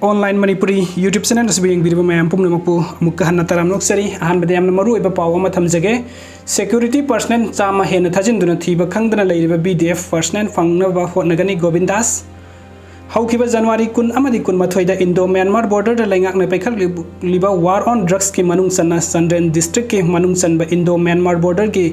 online Manipuri YouTube channel as being video mayam pumnamakpu mukahana taram noksari ahan bade amna maruoiba pawama thamjage security personnel chama hena thajinduna thiba khangdana leiriba VDF personnel fangnaba hotnagani Govindas haukiba January kun amadi kun mathoida Indo Myanmar border da laingakna paikhat liba war on drugs ki manung sanna Sandren district ki manung sanba Indo Myanmar border ki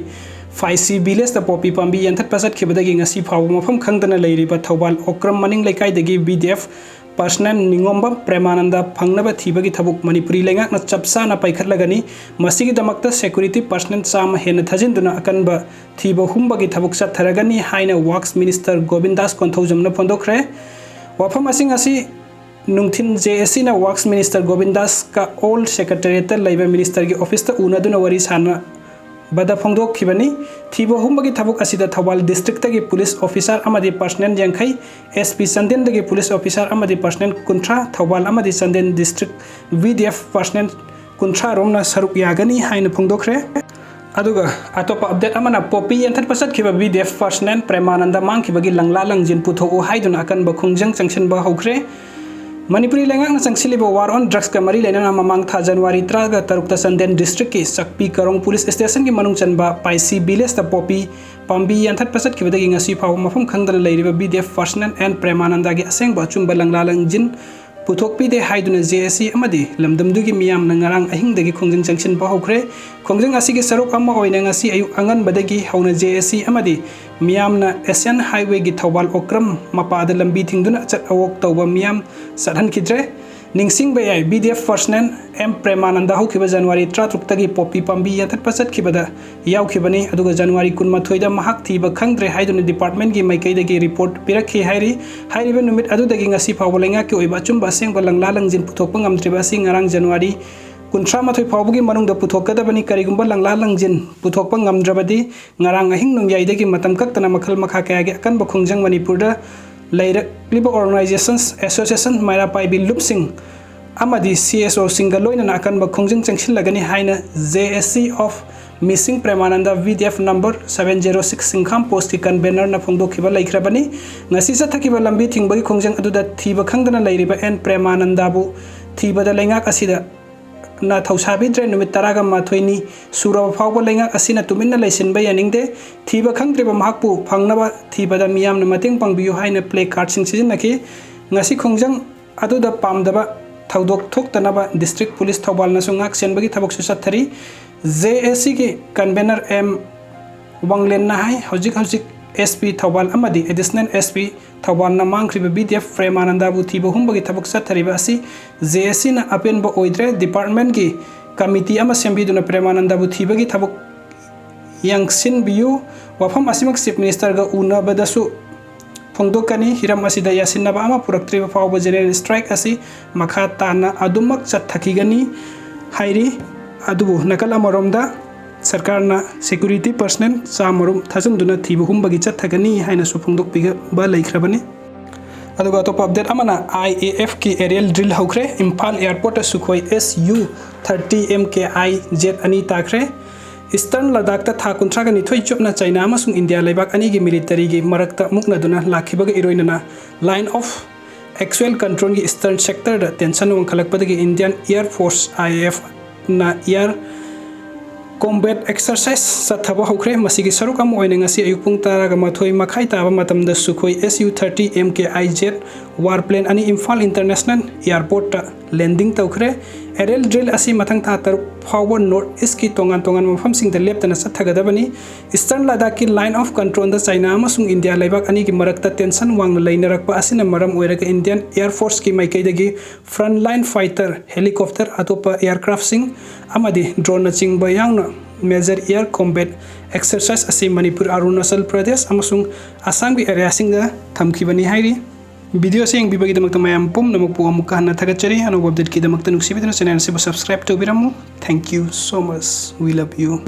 5C village da popi pambi yanthat pasat khibadagi ngasi phaw mafam khangdana leiriba Thobal Okram maning laikai dagi VDF Personnel Ningombam Premandagi Pangnaba Thibagi Thabuk Manipuri Lengakna Chapsana Paikhatlagani Masigi Damakta Security Personnel Chama Hena Thajinduna Akanba Thiba Humbagi Thabuk Satharagani Haina Works Minister Govindas Konthojamna Pondokre Wafam Asing Asi Nungthin JSC na Works Minister Govindas ka All Secretariat Labor Minister ki Office ta unaduna wari sana Bada Pongdok Kibani, Thibo Humbagi Tabuk Asida Thobal District Tagi Police Officer Amadi Personnel Yankai, SP Sanden Dagi Police Officer Amadi Personnel Kuntra, Thobal Amadi Sanden District VDF Personnel Kuntra Romna Saruk Yagani, Haina Pongdokre. Aduga, Atopa update Amana Popi and Pasat Kiba VDF Personnel Premananda Manki Bagi Langlalang Jin Puto Haidun Akan Bakungjang Sanction Bahokre. Manipuri Lengak Sangsilibo war on drugs kamari lena mamang tha January 3 ga tarukta Sanden district ki Sakpi Karong police station ki manung chanba paisi biles ta popi pambi yanthat pasat ki badagi ngasi phaw mafam khangdana leiriba VDF personnel and Premanandagi aseng ba chumba langlalang jin puthokpi de haiduna JSC amadi lamdamdugi miyam nangarang ahingdagi khongjang junction ba hokre khongjang asigi sarok amma oina ngasi ayu angan badagi hauna JSC amadi miyamna Asian highway gi Thobal Okram mapada lambi thingduna chat awok tawba miyam sadhan kidre ningsing bayai VDF personnel M Premananda hokiba January 3 tagi popi pambi yathat pasat kibada yaw kibani aduga January 13 da mahak thiba khangdre haiduna department gi maikai dagi report pirakhi hairi hairiba numit adudagi ngasi pawlenga ki oiba chumba seng balanglalang jin puthokpa ngamtriba sing ngarang January Kuntra mathoi pawbugi manung da puthokadabani karigumba langlalang jin puthokpa ngamdrabadi ngarang ahing nung yaidagi matam kaktana makhal makha kaya gi akan bakhungjang Manipurda Laishram organizations association Maira Paibi Lupsing Amadi CSO Singaloina akan bakhungjang changsil lagani haina JSC of Missing Premananda VDF number 706 Singham post ki convener na phongdo khiba laikhrabani ngasi sa thakiba lambi thingbagi khongjang aduda thiba khangdana lairiba en Premananda bu thiba da lengak asida na thausabi numit taraga mathoini sura phawba lengak asina tuminna laisinba yaningde thiba khangdriba mahakpu phangnaba thiba da miyam na mateng pangbiyu haina play card sing sizinaki ngasi khongjang aduda pamdaba thaudok thoktanaba district police Thobal na sungak senbagi thabok susathari JSC ki convener M Wanglen na hai hojik SP Thobal amadi additional SP Thobal na mangkriba VDF Premananda bu thiba humbagi thabok sathariba asi JSC na apen ba oidre department ki committee ama sembiduna Premananda bu thibagi thabok yangsin biu wafam asimak chief minister ga una badasu phongdokani hiram asida yasinaba ama puraktriba fawba general strike asi makha tana adumak chathakigani hairi adubu nakala maromda Sarkarna security personnel samarum thajanduna thiba humbagi chathagani haina su phongdokpiga ba laikhrabani aduga top update amana IAF ki aerial drill hokre Imphal airport Sukhoi SU 30 MKI jet ani takre Eastern Ladakh ta tha kuntra ga nithoi chopna China amasung India laibak ani gi military gi marakta mukna duna lakhibaga iroinana line of actual control gi eastern sector da tension wangkhalakpadagi Indian Air Force IAF na air combat exercise sathaba hokre masigi sarukam oine ngasi ayupung taraga mathoi makhai taba matamda Sukhoi SU 30 MKI jet warplane ani Imphal International Airport ta landing tawkhre aerial drill asi mathang tha tar forward north east ki tongan mafam sing da left na sathagadabani Eastern Ladakh ki line of control da China amasung India laibak ani ki marakta tension wangna lainarakpa asina maram oiraga Indian Air Force ki maikai dagi frontline fighter helicopter atopa aircraft sing amadi drone na chingba yangna major air combat exercise asi Manipur Arunachal Pradesh amasung Assam ki area sing da thamkhibani hairi video sayang bibagi damak mayam pum namak po amukah na thagachari ano update ki damak tanuk sibidna channel se subscribe to biramu thank you so much we love you